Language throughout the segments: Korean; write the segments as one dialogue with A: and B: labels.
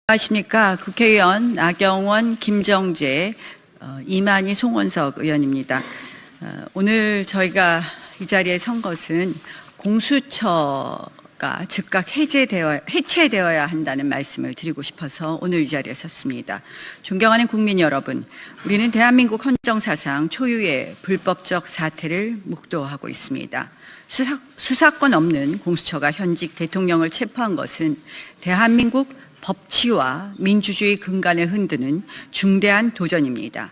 A: 안녕하십니까. 국회의원 나경원, 김정재, 이만희, 송원석 의원입니다. 오늘 저희가 이 자리에 선 것은 공수처가 즉각 해체되어야 한다는 말씀을 드리고 싶어서 오늘 이 자리에 섰습니다. 존경하는 국민 여러분, 우리는 대한민국 헌정사상 초유의 불법적 사태를 묵도하고 있습니다. 수사권 없는 공수처가 현직 대통령을 체포한 것은 대한민국 법치와 민주주의 근간을 흔드는 중대한 도전입니다.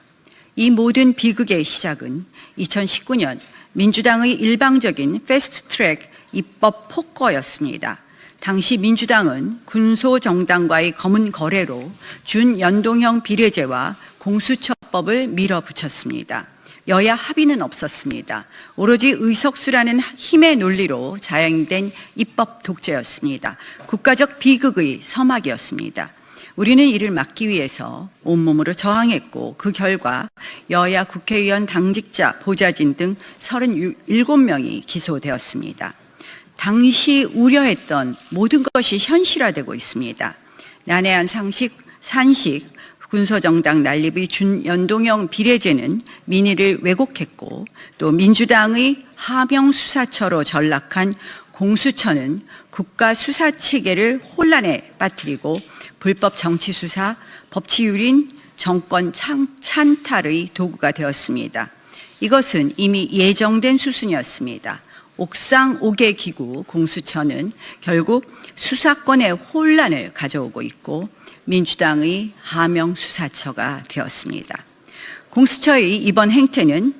A: 이 모든 비극의 시작은 2019년 민주당의 일방적인 패스트트랙 입법 폭거였습니다. 당시 민주당은 군소정당과의 검은 거래로 준연동형 비례제와 공수처법을 밀어붙였습니다. 여야 합의는 없었습니다. 오로지 의석수라는 힘의 논리로 자행된 입법 독재였습니다. 국가적 비극의 서막이었습니다. 우리는 이를 막기 위해서 온몸으로 저항했고 그 결과 여야 국회의원, 당직자, 보좌진 등 37명이 기소되었습니다. 당시 우려했던 모든 것이 현실화되고 있습니다. 난해한 산식, 군소정당 난립의 준연동형 비례제는 민의를 왜곡했고 또 민주당의 하명수사처로 전락한 공수처는 국가 수사체계를 혼란에 빠뜨리고 불법 정치수사, 법치유린, 정권 찬탈의 도구가 되었습니다. 이것은 이미 예정된 수순이었습니다. 옥상 5개 기구 공수처는 결국 수사권의 혼란을 가져오고 있고 민주당의 하명수사처가 되었습니다. 공수처의 이번 행태는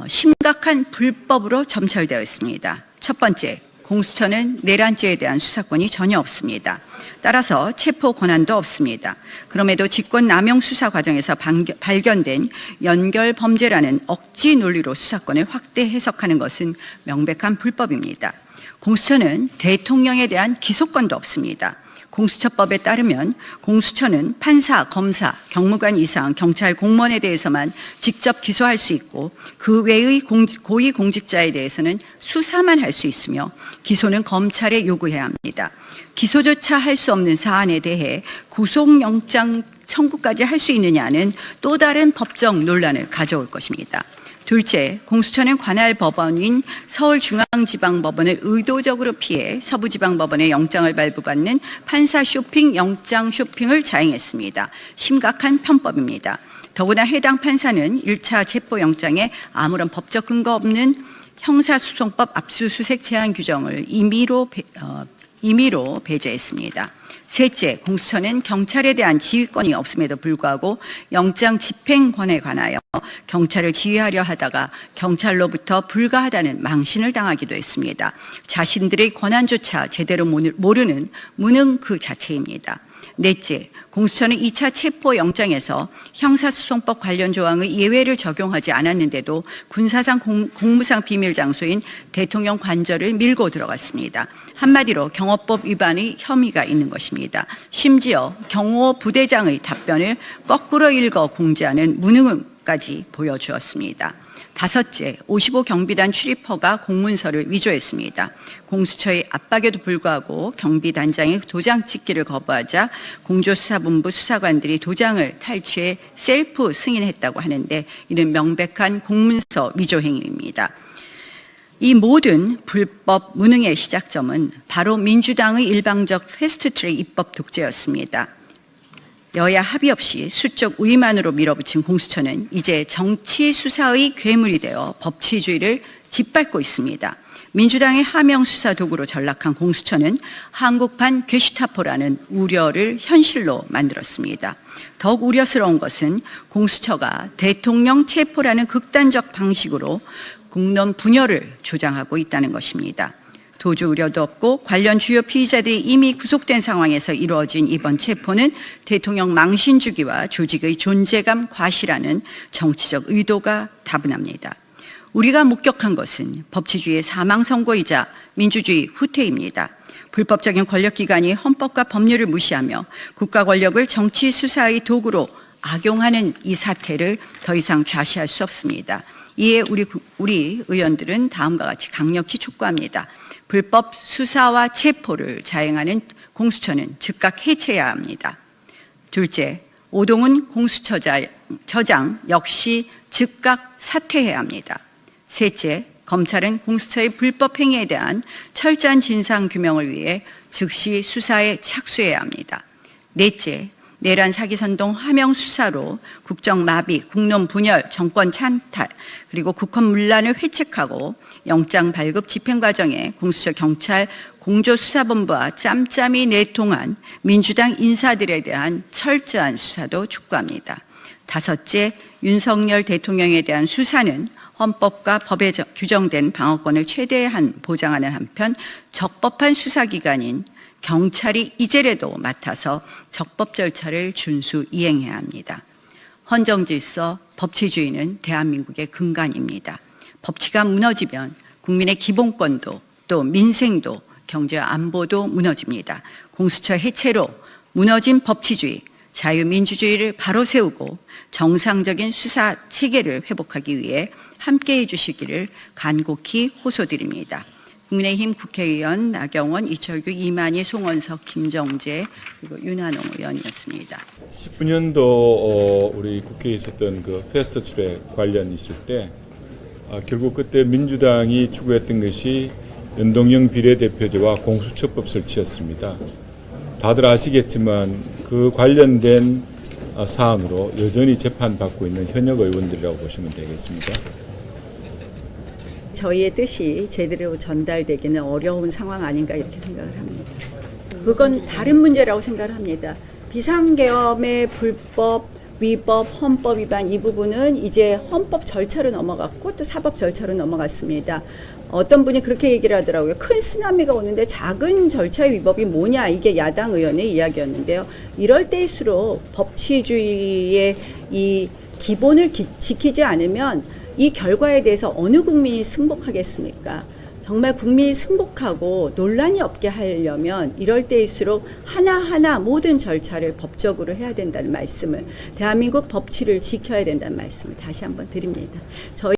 A: 심각한 불법으로 점철되어 있습니다. 첫 번째, 공수처는 내란죄에 대한 수사권이 전혀 없습니다. 따라서 체포 권한도 없습니다. 그럼에도 직권남용 수사 과정에서 발견된 연결 범죄라는 억지 논리로 수사권을 확대 해석하는 것은 명백한 불법입니다. 공수처는 대통령에 대한 기소권도 없습니다. 공수처법에 따르면 공수처는 판사, 검사, 경무관 이상 경찰 공무원에 대해서만 직접 기소할 수 있고 그 외의 고위공직자에 대해서는 수사만 할 수 있으며 기소는 검찰에 요구해야 합니다. 기소조차 할 수 없는 사안에 대해 구속영장 청구까지 할 수 있느냐는 또 다른 법적 논란을 가져올 것입니다. 둘째, 공수처는 관할 법원인 서울중앙지방법원을 의도적으로 피해 서부지방법원의 영장을 발부받는 판사 쇼핑, 영장 쇼핑을 자행했습니다. 심각한 편법입니다. 더구나 해당 판사는 1차 체포영장에 아무런 법적 근거 없는 형사소송법 압수수색 제한 규정을 임의로 배제했습니다. 셋째, 공수처는 경찰에 대한 지휘권이 없음에도 불구하고 영장 집행권에 관하여 경찰을 지휘하려 하다가 경찰로부터 불가하다는 망신을 당하기도 했습니다. 자신들의 권한조차 제대로 모르는 무능 그 자체입니다. 넷째, 공수처는 2차 체포영장에서 형사소송법 관련 조항의 예외를 적용하지 않았는데도 군사상 공무상 비밀 장소인 대통령 관저를 밀고 들어갔습니다. 한마디로 경호법 위반의 혐의가 있는 것입니다. 심지어 경호 부대장의 답변을 거꾸로 읽어 공지하는 무능까지 보여주었습니다. 다섯째, 55 경비단 출입허가 공문서를 위조했습니다. 공수처의 압박에도 불구하고 경비단장이 도장 찍기를 거부하자 공조수사본부 수사관들이 도장을 탈취해 셀프 승인했다고 하는데 이는 명백한 공문서 위조 행위입니다. 이 모든 불법 무능의 시작점은 바로 민주당의 일방적 패스트트랙 입법 독재였습니다. 여야 합의 없이 수적 우위만으로 밀어붙인 공수처는 이제 정치 수사의 괴물이 되어 법치주의를 짓밟고 있습니다. 민주당의 하명 수사 도구로 전락한 공수처는 한국판 게슈타포라는 우려를 현실로 만들었습니다. 더욱 우려스러운 것은 공수처가 대통령 체포라는 극단적 방식으로 국론 분열을 조장하고 있다는 것입니다. 도주 우려도 없고 관련 주요 피의자들이 이미 구속된 상황에서 이루어진 이번 체포는 대통령 망신 주기와 조직의 존재감 과시라는 정치적 의도가 다분합니다. 우리가 목격한 것은 법치주의의 사망 선고이자 민주주의 후퇴입니다. 불법적인 권력기관이 헌법과 법률을 무시하며 국가 권력을 정치 수사의 도구로 악용하는 이 사태를 더 이상 좌시할 수 없습니다. 이에 우리 의원들은 다음과 같이 강력히 촉구합니다. 불법 수사와 체포를 자행하는 공수처는 즉각 해체해야 합니다. 둘째, 오동훈 공수처장 역시 즉각 사퇴해야 합니다. 셋째, 검찰은 공수처의 불법 행위에 대한 철저한 진상 규명을 위해 즉시 수사에 착수해야 합니다. 넷째, 내란 사기 선동 하명 수사로 국정 마비, 국론 분열, 정권 찬탈, 그리고 국헌 문란을 회책하고 영장 발급 집행 과정에 공수처 경찰 공조수사본부와 짬짬이 내통한 민주당 인사들에 대한 철저한 수사도 촉구합니다. 다섯째, 윤석열 대통령에 대한 수사는 헌법과 법에 규정된 방어권을 최대한 보장하는 한편 적법한 수사기관인 경찰이 이제라도 맡아서 적법 절차를 준수 이행해야 합니다. 헌정질서, 법치주의는 대한민국의 근간입니다. 법치가 무너지면 국민의 기본권도 또 민생도 경제와 안보도 무너집니다. 공수처 해체로 무너진 법치주의, 자유민주주의를 바로 세우고 정상적인 수사 체계를 회복하기 위해 함께해 주시기를 간곡히 호소드립니다. 국민의힘 국회의원 나경원, 이철규, 이만희, 송원석, 김정재 그리고 윤한홍 의원이었습니다.
B: 19년도 우리 국회에 있었던 그 패스트 트랙 관련 있을 때 결국 그때 민주당이 추구했던 것이 연동형 비례대표제와 공수처법 설치였습니다. 다들 아시겠지만 그 관련된 사안으로 여전히 재판받고 있는 현역 의원들이라고 보시면 되겠습니다.
A: 저희의 뜻이 제대로 전달되기는 어려운 상황 아닌가 이렇게 생각을 합니다. 그건 다른 문제라고 생각을 합니다. 비상계엄의 불법, 위법, 헌법 위반 이 부분은 이제 헌법 절차로 넘어갔고 또 사법 절차로 넘어갔습니다. 어떤 분이 그렇게 얘기를 하더라고요. 큰 쓰나미가 오는데 작은 절차의 위법이 뭐냐, 이게 야당 의원의 이야기였는데요. 이럴 때일수록 법치주의의 이 기본을 지키지 않으면 이 결과에 대해서 어느 국민이 승복하겠습니까? 정말 국민이 승복하고 논란이 없게 하려면 이럴 때일수록 하나하나 모든 절차를 법적으로 해야 된다는 말씀을, 대한민국 법치를 지켜야 된다는 말씀을 다시 한번 드립니다.